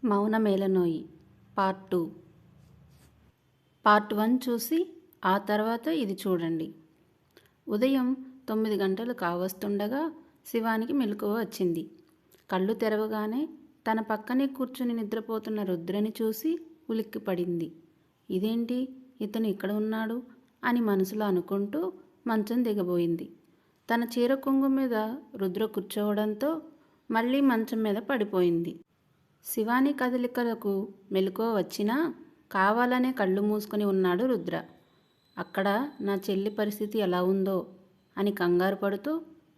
మౌనమేలనోయి part 2 part 1 చూసి ఆ తర్వాత ఇది చూడండి. ఉదయం 9 గంటలు కావస్తుండగా శివానికి మెలకువ వచ్చింది. కళ్ళు తెరవగానే తన పక్కనే కూర్చుని నిద్రపోతున్న రుద్రని చూసి ఉలిక్కిపడింది. ఇదేంటి, ఇతను ఇక్కడ ఉన్నాడు అని మనసులో అనుకుంటూ మంచం దిగబోయింది. తన చీర కొంగు మీద రుద్ర కూర్చోవడంతో మళ్ళీ మంచం మీద పడిపోయింది. శివాని కదలికలకు మెలకువ వచ్చినా కావాలనే కళ్ళు మూసుకొని ఉన్నాడు రుద్ర. అక్కడ నా చెల్లి పరిస్థితి ఎలా ఉందో అని కంగారు పడుతూ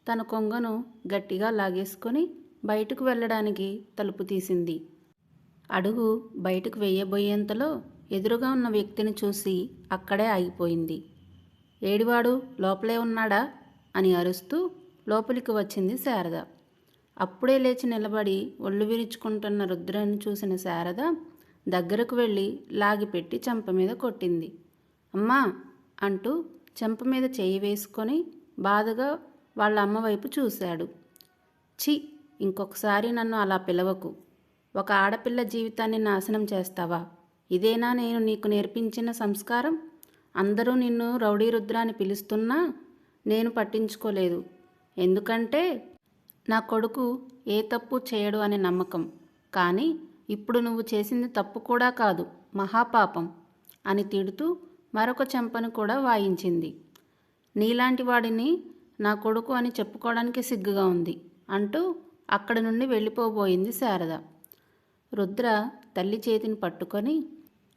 తన కొంగను గట్టిగా లాగేసుకొని బయటకు వెళ్ళడానికి తలుపు తీసింది. అడుగు బయటకు వేయబోయేంతలో ఎదురుగా ఉన్న వ్యక్తిని చూసి అక్కడే ఆగిపోయింది. ఏడివాడు లోపలే ఉన్నాడా అని అరుస్తూ లోపలికి వచ్చింది శారద. అప్పుడే లేచి నిలబడి ఒళ్ళు విరుచుకుంటున్న రుద్రని చూసిన శారద దగ్గరకు వెళ్ళి లాగిపెట్టి చెంప మీద కొట్టింది. అమ్మా అంటూ చెంప మీద చేయి వేసుకొని బాధగా వాళ్ళ అమ్మ వైపు చూశాడు. ఛీ, ఇంకొకసారి నన్ను అలా పిలవకు. ఒక ఆడపిల్ల జీవితాన్ని నాశనం చేస్తావా? ఇదేనా నేను నీకు నేర్పించిన సంస్కారం? అందరూ నిన్ను రౌడీ రుద్ర అని పిలుస్తున్నా నేను పట్టించుకోలేదు. ఎందుకంటే నా కొడుకు ఏ తప్పు చేయడు అనే నమ్మకం. కానీ ఇప్పుడు నువ్వు చేసింది తప్పు కూడా కాదు, మహాపాపం అని తిడుతూ మరొక చెంపను కూడా వాయించింది. నీలాంటి వాడిని నా కొడుకు అని చెప్పుకోవడానికి సిగ్గుగా ఉంది అంటూ అక్కడి నుండి వెళ్ళిపోబోయింది శారద. రుద్ర తల్లి చేతిని పట్టుకొని,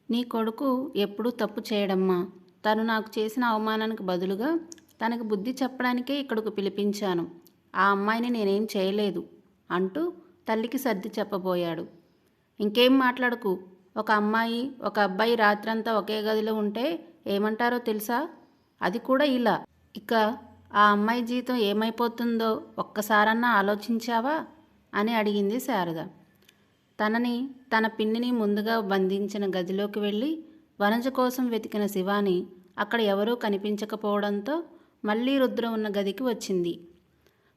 నీ కొడుకు ఎప్పుడూ తప్పు చేయడమ్మా. తను నాకు చేసిన అవమానానికి బదులుగా తనకు బుద్ధి చెప్పడానికే ఇక్కడకు పిలిపించాను. ఆ అమ్మాయిని నేనేం చేయలేదు అంటూ తల్లికి సర్ది చెప్పబోయాడు. ఇంకేం మాట్లాడకు. ఒక అమ్మాయి ఒక అబ్బాయి రాత్రంతా ఒకే గదిలో ఉంటే ఏమంటారో తెలుసా? అది కూడా ఇలా. ఇక ఆ అమ్మాయి జీవితం ఏమైపోతుందో ఒక్కసారన్నా ఆలోచించావా అని అడిగింది శారద. తనని తన పిన్నిని ముందుగా బంధించిన గదిలోకి వెళ్ళి వనజ కోసం వెతికిన శివాని అక్కడ ఎవరూ కనిపించకపోవడంతో మళ్ళీ రుద్ర ఉన్న గదికి వచ్చింది.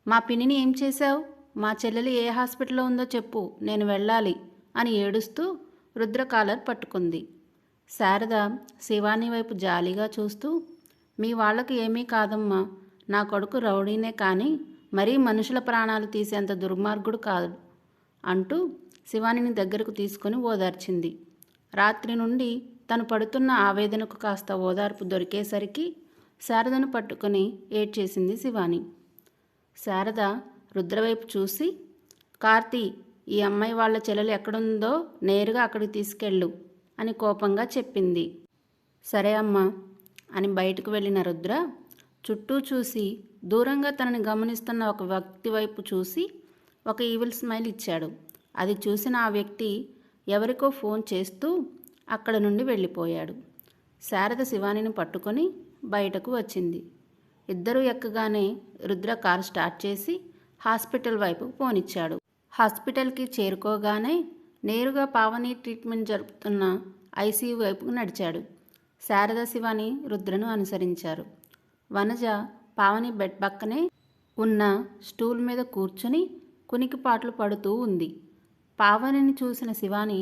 మా పిన్నిని ఏం చేశావు? మా చెల్లెలు ఏ హాస్పిటల్లో ఉందో చెప్పు, నేను వెళ్ళాలి అని ఏడుస్తూ రుద్ర కాలర్ పట్టుకుంది. శారద శివాని వైపు జాలిగా చూస్తూ, మీ వాళ్ళకు ఏమీ కాదమ్మా. నా కొడుకు రౌడీనే కానీ మరీ మనుషుల ప్రాణాలు తీసేంత దుర్మార్గుడు కాదు అంటూ శివానిని దగ్గరకు తీసుకొని ఓదార్చింది. రాత్రి నుండి తను పడుతున్న ఆవేదనకు కాస్త ఓదార్పు దొరికేసరికి శారదను పట్టుకొని ఏడ్చేసింది శివాని. శారద రుద్రవైపు చూసి, కార్తీ, ఈ అమ్మాయి వాళ్ళ చెల్లెలు ఎక్కడుందో నేరుగా అక్కడికి తీసుకెళ్ళు అని కోపంగా చెప్పింది. సరే అమ్మా అని బయటకు వెళ్ళిన రుద్ర చుట్టూ చూసి దూరంగా తనని గమనిస్తున్న ఒక వ్యక్తి వైపు చూసి ఒక ఈవిల్ స్మైల్ ఇచ్చాడు. అది చూసిన ఆ వ్యక్తి ఎవరికో ఫోన్ చేస్తూ అక్కడ నుండి వెళ్ళిపోయాడు. శారద శివానిని పట్టుకొని బయటకు వచ్చింది. ఇద్దరూ ఎక్కగానే రుద్ర కారు స్టార్ట్ చేసి హాస్పిటల్ వైపు పోనిచ్చాడు. హాస్పిటల్కి చేరుకోగానే నేరుగా పావని ట్రీట్మెంట్ జరుపుతున్న ఐసీయూ వైపుకు నడిచాడు. శారద శివాని రుద్రను అనుసరించారు. వనజ పావని బెడ్ పక్కనే ఉన్న స్టూల్ మీద కూర్చుని కునికిపాట్లు పడుతూ ఉంది. పావనిని చూసిన శివాని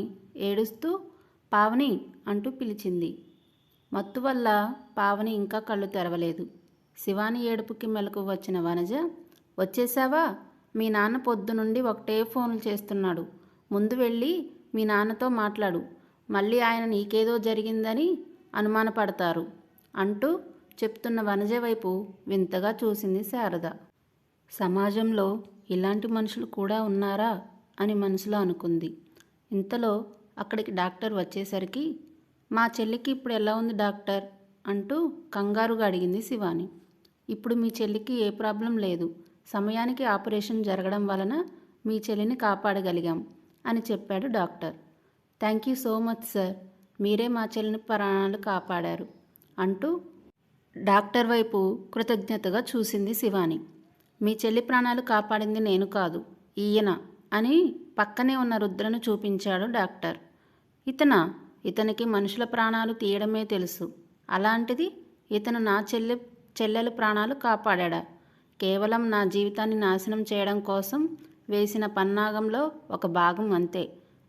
ఏడుస్తూ పావని అంటూ పిలిచింది. మత్తు వల్ల పావని ఇంకా కళ్ళు తెరవలేదు. శివాని ఏడుపుకి మెలకు వచ్చిన వనజ, వచ్చేసావా? మీ నాన్న పొద్దు నుండి ఒకటే ఫోన్లు చేస్తున్నాడు. ముందు వెళ్ళి మీ నాన్నతో మాట్లాడు. మళ్ళీ ఆయన నీకేదో జరిగిందని అనుమానపడతారు అంటూ చెప్తున్న వనజ వైపు వింతగా చూసింది శారద. సమాజంలో ఇలాంటి మనుషులు కూడా ఉన్నారా అని మనసులో అనుకుంది. ఇంతలో అక్కడికి డాక్టర్ వచ్చేసరికి, మా చెల్లికి ఇప్పుడు ఎలా ఉంది డాక్టర్ అంటూ కంగారుగా అడిగింది శివాని. ఇప్పుడు మీ చెల్లికి ఏ ప్రాబ్లం లేదు. సమయానికి ఆపరేషన్ జరగడం వలన మీ చెల్లిని కాపాడగలిగాం అని చెప్పాడు doctor. Thank you so much sir, మీరే మా చెల్లిని ప్రాణాలు కాపాడారు అంటూ డాక్టర్ వైపు కృతజ్ఞతగా చూసింది శివాని. మీ చెల్లి ప్రాణాలు కాపాడింది నేను కాదు, ఈయన అని పక్కనే ఉన్న రుద్రను చూపించాడు డాక్టర్. ఇతనికి మనుషుల ప్రాణాలు తీయడమే తెలుసు. అలాంటిది ఇతను నా చెల్లెలు ప్రాణాలు కాపాడా? కేవలం నా జీవితాన్ని నాశనం చేయడం కోసం వేసిన పన్నాగంలో ఒక భాగం అంతే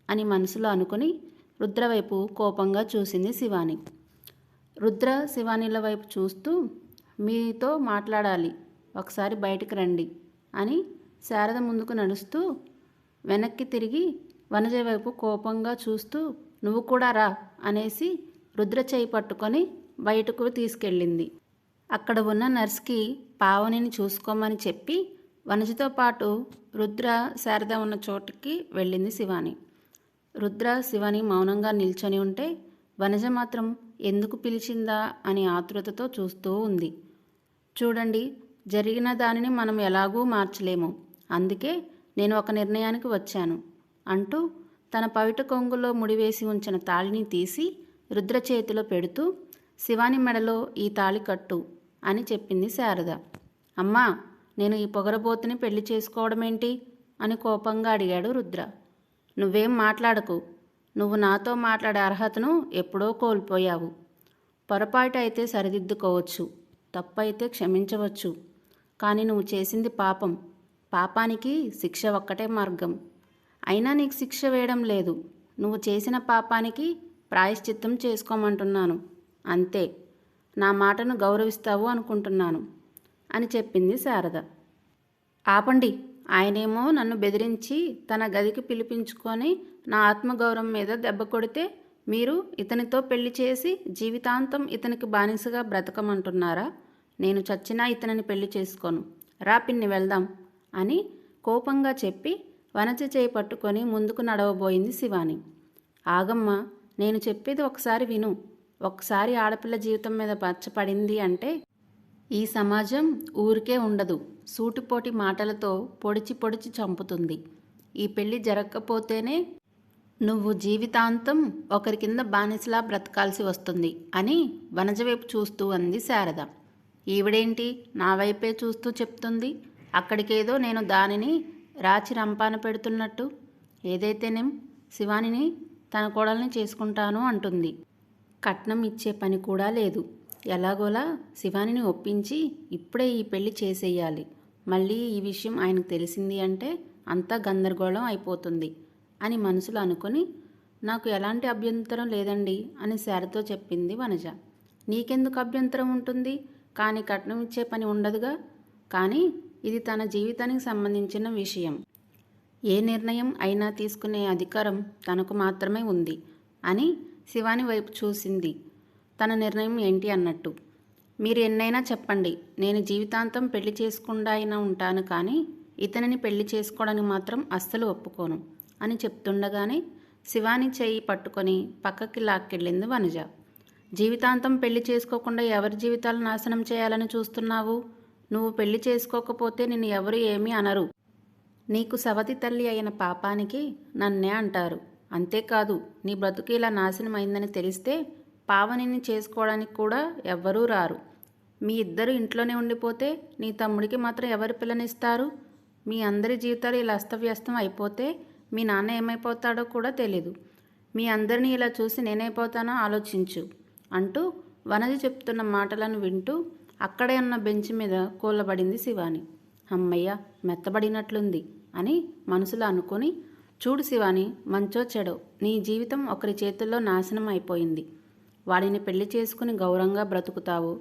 అని మనసులో అనుకుని రుద్ర వైపు కోపంగా చూసింది శివాని. రుద్ర శివానీల వైపు చూస్తూ, మీతో మాట్లాడాలి, ఒకసారి బయటికి రండి అని శారద ముందుకు నడుస్తూ వెనక్కి తిరిగి వనజ వైపు కోపంగా చూస్తూ, నువ్వు కూడా రా అనేసి రుద్ర చేయి పట్టుకొని బయటకు తీసుకెళ్ళింది. అక్కడ ఉన్న నర్స్కి పావనిని చూసుకోమని చెప్పి వనజతో పాటు రుద్ర శారద ఉన్న చోటుకి వెళ్ళింది శివాని. రుద్ర శివాని మౌనంగా నిల్చొని ఉంటే వనజ మాత్రం ఎందుకు పిలిచిందా అని ఆతృతతో చూస్తూ ఉంది. చూడండి, జరిగిన దానిని మనం ఎలాగూ మార్చలేము, అందుకే నేను ఒక నిర్ణయానికి వచ్చాను అంటూ తన పవిట కొంగులో ముడివేసి ఉంచిన తాళిని తీసి రుద్ర చేతిలో పెడుతూ, శివాని మెడలో ఈ తాళి కట్టు అని చెప్పింది శారద. అమ్మా, నేను ఈ పొగరబోతుని పెళ్లి చేసుకోవడమేంటి అని కోపంగా అడిగాడు రుద్ర. నువ్వేం మాట్లాడకు, నువ్వు నాతో మాట్లాడే అర్హతను ఎప్పుడో కోల్పోయావు. పొరపాటు అయితే సరిదిద్దుకోవచ్చు, తప్పైతే క్షమించవచ్చు, కానీ నువ్వు చేసింది పాపం. పాపానికి శిక్ష ఒక్కటే మార్గం. అయినా నీకు శిక్ష వేయడం లేదు, నువ్వు చేసిన పాపానికి ప్రాయశ్చిత్తం చేసుకోమంటున్నాను, అంతే. నా మాటను గౌరవిస్తావు అనుకుంటున్నాను అని చెప్పింది శారద. ఆపండి, ఆయనేమో నన్ను బెదిరించి తన గదికి పిలిపించుకొని నా ఆత్మగౌరవం మీద దెబ్బ కొడితే మీరు ఇతనితో పెళ్లి చేసి జీవితాంతం ఇతనికి బానిసగా బ్రతకమంటున్నారా? నేను చచ్చినా ఇతనిని పెళ్లి చేసుకోను, రా పిన్ని వెళ్దాం అని కోపంగా చెప్పి వనజ చేయి పట్టుకొని ముందుకు నడవబోయింది శివాని. ఆగమ్మ, నేను చెప్పేది ఒకసారి విను. ఒకసారి ఆడపిల్ల జీవితం మీద పచ్చపడింది అంటే ఈ సమాజం ఊరికే ఉండదు, సూటిపోటి మాటలతో పొడిచి పొడిచి చంపుతుంది. ఈ పెళ్లి జరగకపోతేనే నువ్వు జీవితాంతం ఒకరి కింద బానిసలా బ్రతకాల్సి వస్తుంది అని వనజ వైపు చూస్తూ అంది శారద. ఈవిడేంటి నా వైపే చూస్తూ చెప్తుంది, అక్కడికేదో నేను దానిని రాచి రంపాన పెడుతున్నట్టు. ఏదైతేనేం శివానిని తన కోడల్ని చేసుకుంటాను అంటుంది. కట్నం ఇచ్చే పని కూడా లేదు. ఎలాగోలా శివానిని ఒప్పించి ఇప్పుడే ఈ పెళ్లి చేసేయాలి. మళ్ళీ ఈ విషయం ఆయనకు తెలిసింది అంటే అంతా గందరగోళం అయిపోతుంది అని మనసులో అనుకొని, నాకు ఎలాంటి అభ్యంతరం లేదండి అని శారదతో చెప్పింది వనజ. నీకెందుకు అభ్యంతరం ఉంటుంది? కానీ కట్నం ఇచ్చే పని ఉండదుగా. కానీ ఇది తన జీవితానికి సంబంధించిన విషయం. ఏ నిర్ణయం అయినా తీసుకునే అధికారం తనకు మాత్రమే ఉంది అని శివాని వైపు చూసింది, తన నిర్ణయం ఏంటి అన్నట్టు. మీరు ఎన్నైనా చెప్పండి, నేను జీవితాంతం పెళ్లి చేసుకుండా అయినా ఉంటాను, కానీ ఇతనిని పెళ్లి చేసుకోవడానికి మాత్రం అస్సలు ఒప్పుకోను అని చెప్తుండగానే శివాని చేయి పట్టుకొని పక్కకి లాక్కెళ్ళింది వనజ. జీవితాంతం పెళ్లి చేసుకోకుండా ఎవరి జీవితాలు నాశనం చేయాలని చూస్తున్నావు? నువ్వు పెళ్లి చేసుకోకపోతే నిన్ను ఎవరు ఏమీ అనరు. నీకు సవతి తల్లి అయిన పాపానికి నన్నే అంటారు. అంతేకాదు, నీ బ్రతుకు ఇలా నాశనం అయిందని తెలిస్తే పావనిని చేసుకోవడానికి కూడా ఎవ్వరూ రారు. మీ ఇద్దరు ఇంట్లోనే ఉండిపోతే నీ తమ్ముడికి మాత్రం ఎవరు పిల్లనిస్తారు? మీ అందరి జీవితాలు ఇలా అస్తవ్యస్తం అయిపోతే మీ నాన్న ఏమైపోతాడో కూడా తెలీదు. మీ అందరినీ ఇలా చూసి నేనైపోతానో ఆలోచించు అంటూ వనజ చెప్తున్న మాటలను వింటూ అక్కడే ఉన్న బెంచ్ మీద కూలబడింది శివాని. అమ్మయ్య, మెత్తబడినట్లుంది అని మనసులో అనుకొని, చూడు శివాని, మంచో చెడో నీ జీవితం ఒకరి చేతుల్లో నాశనం అయిపోయింది. వాడిని పెళ్లి చేసుకుని గౌరవంగా బ్రతుకుతావు,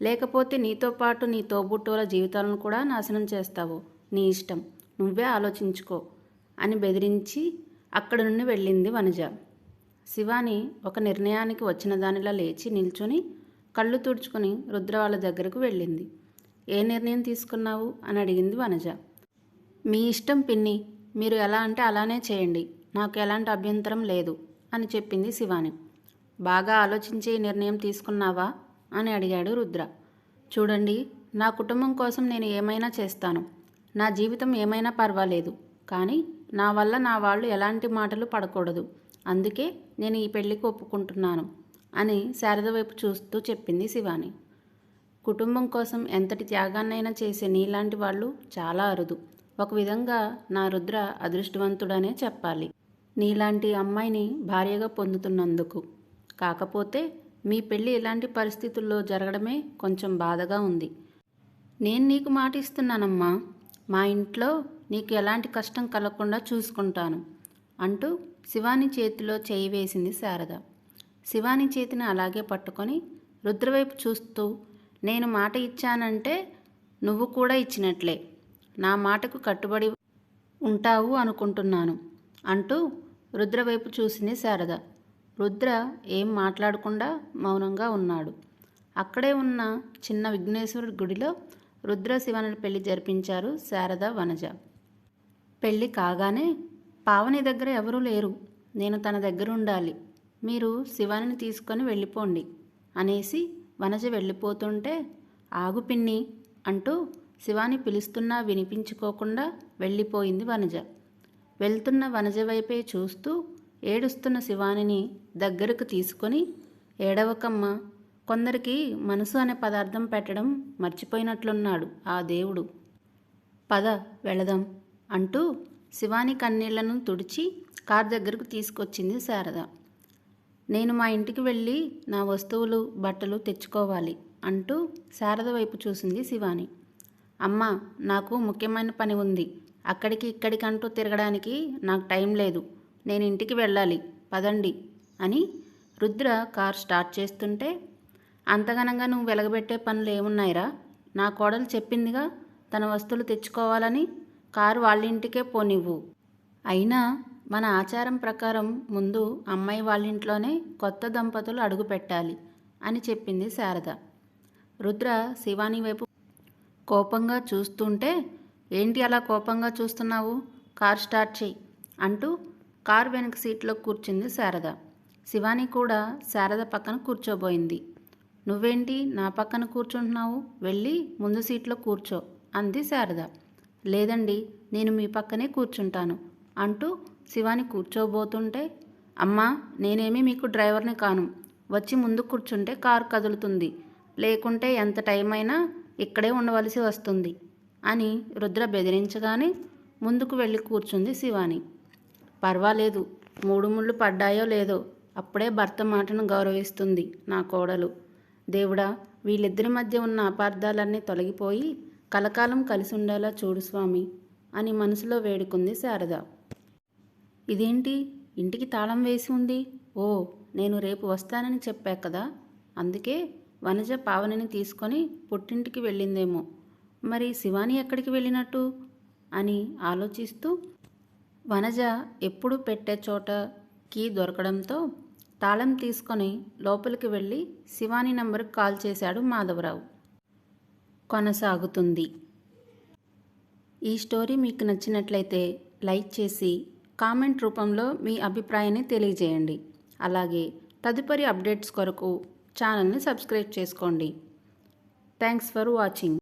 లేకపోతే నీతో పాటు నీ తోబుట్టువుల జీవితాలను కూడా నాశనం చేస్తావు, నీ ఇష్టం, నువ్వే ఆలోచించుకో అని బెదిరించి అక్కడి నుండి వెళ్ళింది వనజ. శివాని ఒక నిర్ణయానికి వచ్చిన దానిలా లేచి నిల్చొని కళ్ళు తుడుచుకొని రుద్ర వాళ్ళ దగ్గరకు వెళ్ళింది. ఏ నిర్ణయం తీసుకున్నావు అని అడిగింది వనజ. మీ ఇష్టం పిన్ని, మీరు ఎలా అంటే అలానే చేయండి, నాకు ఎలాంటి అభ్యంతరం లేదు అని చెప్పింది శివాని. బాగా ఆలోచించి నిర్ణయం తీసుకున్నావా అని అడిగాడు రుద్ర. చూడండి, నా కుటుంబం కోసం నేను ఏమైనా చేస్తాను, నా జీవితం ఏమైనా పర్వాలేదు, కానీ నా వల్ల నా వాళ్ళు ఎలాంటి మాటలు పడకూడదు, అందుకే నేను ఈ పెళ్లికి ఒప్పుకుంటున్నాను అని శారద వైపు చూస్తూ చెప్పింది శివాని. కుటుంబం కోసం ఎంతటి త్యాగాన్నైనా చేసే నీలాంటి వాళ్ళు చాలా అరుదు. ఒక విధంగా నా రుద్ర అదృష్టవంతుడనే చెప్పాలి, నీలాంటి అమ్మాయిని భార్యగా పొందుతున్నందుకు. కాకపోతే మీ పెళ్ళి ఇలాంటి పరిస్థితుల్లో జరగడమే కొంచెం బాధగా ఉంది. నేను నీకు మాట ఇస్తున్నానమ్మా, మా ఇంట్లో నీకు ఎలాంటి కష్టం కలగకుండా చూసుకుంటాను అంటూ శివాని చేతిలో చేయి వేసింది శారద. శివాని చేతిని అలాగే పట్టుకొని రుద్రవైపు చూస్తూ, నేను మాట ఇచ్చానంటే నువ్వు కూడా ఇచ్చినట్లే. నా మాటకు కట్టుబడి ఉంటావు అనుకుంటున్నాను అంటూ రుద్రవైపు చూసింది శారద. రుద్ర ఏం మాట్లాడకుండా మౌనంగా ఉన్నాడు. అక్కడే ఉన్న చిన్న విఘ్నేశ్వరుడి గుడిలో రుద్ర శివానుల పెళ్లి జరిపించారు శారద, వనజ. పెళ్ళి కాగానే పావని దగ్గర ఎవరూ లేరు, నేను తన దగ్గర ఉండాలి, మీరు శివానిని తీసుకొని వెళ్ళిపోండి అనేసి వనజ వెళ్ళిపోతుంటే, ఆగు పిన్ని అంటూ శివాని పిలుస్తున్నా వినిపించుకోకుండా వెళ్ళిపోయింది వనజ. వెళ్తున్న వనజ వైపే చూస్తూ ఏడుస్తున్న శివానిని దగ్గరకు తీసుకొని, ఏడవకమ్మ, కొందరికి మనసు అనే పదార్థం పెట్టడం మర్చిపోయినట్లున్నాడు ఆ దేవుడు, పద వెళదాం అంటూ శివాని కన్నీళ్లను తుడిచి కార్ దగ్గరకు తీసుకొచ్చింది శారద. నేను మా ఇంటికి వెళ్ళి నా వస్తువులు బట్టలు తెచ్చుకోవాలి అంటూ శారద వైపు చూసింది శివాని. అమ్మా, నాకు ముఖ్యమైన పని ఉంది, అక్కడికి ఇక్కడికంటూ తిరగడానికి నాకు టైం లేదు, నేను ఇంటికి వెళ్ళాలి, పదండి అని రుద్ర కార్ స్టార్ట్ చేస్తుంటే, అంతగనంగా నువ్వు వెలగబెట్టే పనులు ఏమున్నాయిరా, నా కోడలు చెప్పిందిగా తన వస్తువులు తెచ్చుకోవాలని, కారు వాళ్ళ ఇంటికే పోనివ్వు. అయినా మన ఆచారం ప్రకారం ముందు అమ్మాయి వాళ్ళ ఇంట్లోనే కొత్త దంపతులు అడుగు పెట్టాలి అని చెప్పింది శారద. రుద్ర శివాని వైపు కోపంగా చూస్తుంటే, ఏంటి అలా కోపంగా చూస్తున్నావు, కార్ స్టార్ట్ చేయి అంటూ కారు వెనక సీట్లో కూర్చుంది శారద. శివాని కూడా శారద పక్కన కూర్చోబోయింది. నువ్వేంటి నా పక్కన కూర్చుంటున్నావు, వెళ్ళి ముందు సీట్లో కూర్చో అంది శారద. లేదండి, నేను మీ పక్కనే కూర్చుంటాను అంటూ శివాని కూర్చోబోతుంటే, అమ్మా, నేనేమీ మీకు డ్రైవర్ని కాను, వచ్చి ముందు కూర్చుంటే కారు కదులుతుంది, లేకుంటే ఎంత టైం అయినా ఇక్కడే ఉండవలసి వస్తుంది అని రుద్ర బెదిరించగానే ముందుకు వెళ్ళి కూర్చుంది శివాని. పర్వాలేదు, 3 ముళ్ళు పడ్డాయో లేదో, అప్పుడే భర్త మాటను గౌరవిస్తుంది నా కోడలు. దేవుడా, వీళ్ళిద్దరి మధ్య ఉన్న అపార్థాలన్నీ తొలగిపోయి కలకాలం కలిసి ఉండేలా చూడు స్వామి అని మనసులో వేడుకుంది శారద. ఇదేంటి, ఇంటికి తాళం వేసి ఉంది, ఓ నేను రేపు వస్తానని చెప్పా కదా, అందుకే వనజ పావనిని తీసుకొని పుట్టింటికి వెళ్ళిందేమో, మరి శివాని ఎక్కడికి వెళ్ళినట్టు అని ఆలోచిస్తూ, వనజ ఎప్పుడు పెట్టే చోట కీ దొరకడంతో తాళం తీసుకొని లోపలికి వెళ్ళి శివాని నంబర్కి కాల్ చేశాడు మాధవరావు. కొనసాగుతుంది. ఈ స్టోరీ మీకు నచ్చినట్లయితే లైక్ చేసి కామెంట్ రూపంలో మీ అభిప్రాయాన్ని తెలియజేయండి. అలాగే తదుపరి అప్డేట్స్ కొరకు ఛానల్ని సబ్స్క్రైబ్ చేసుకోండి. Thanks for watching.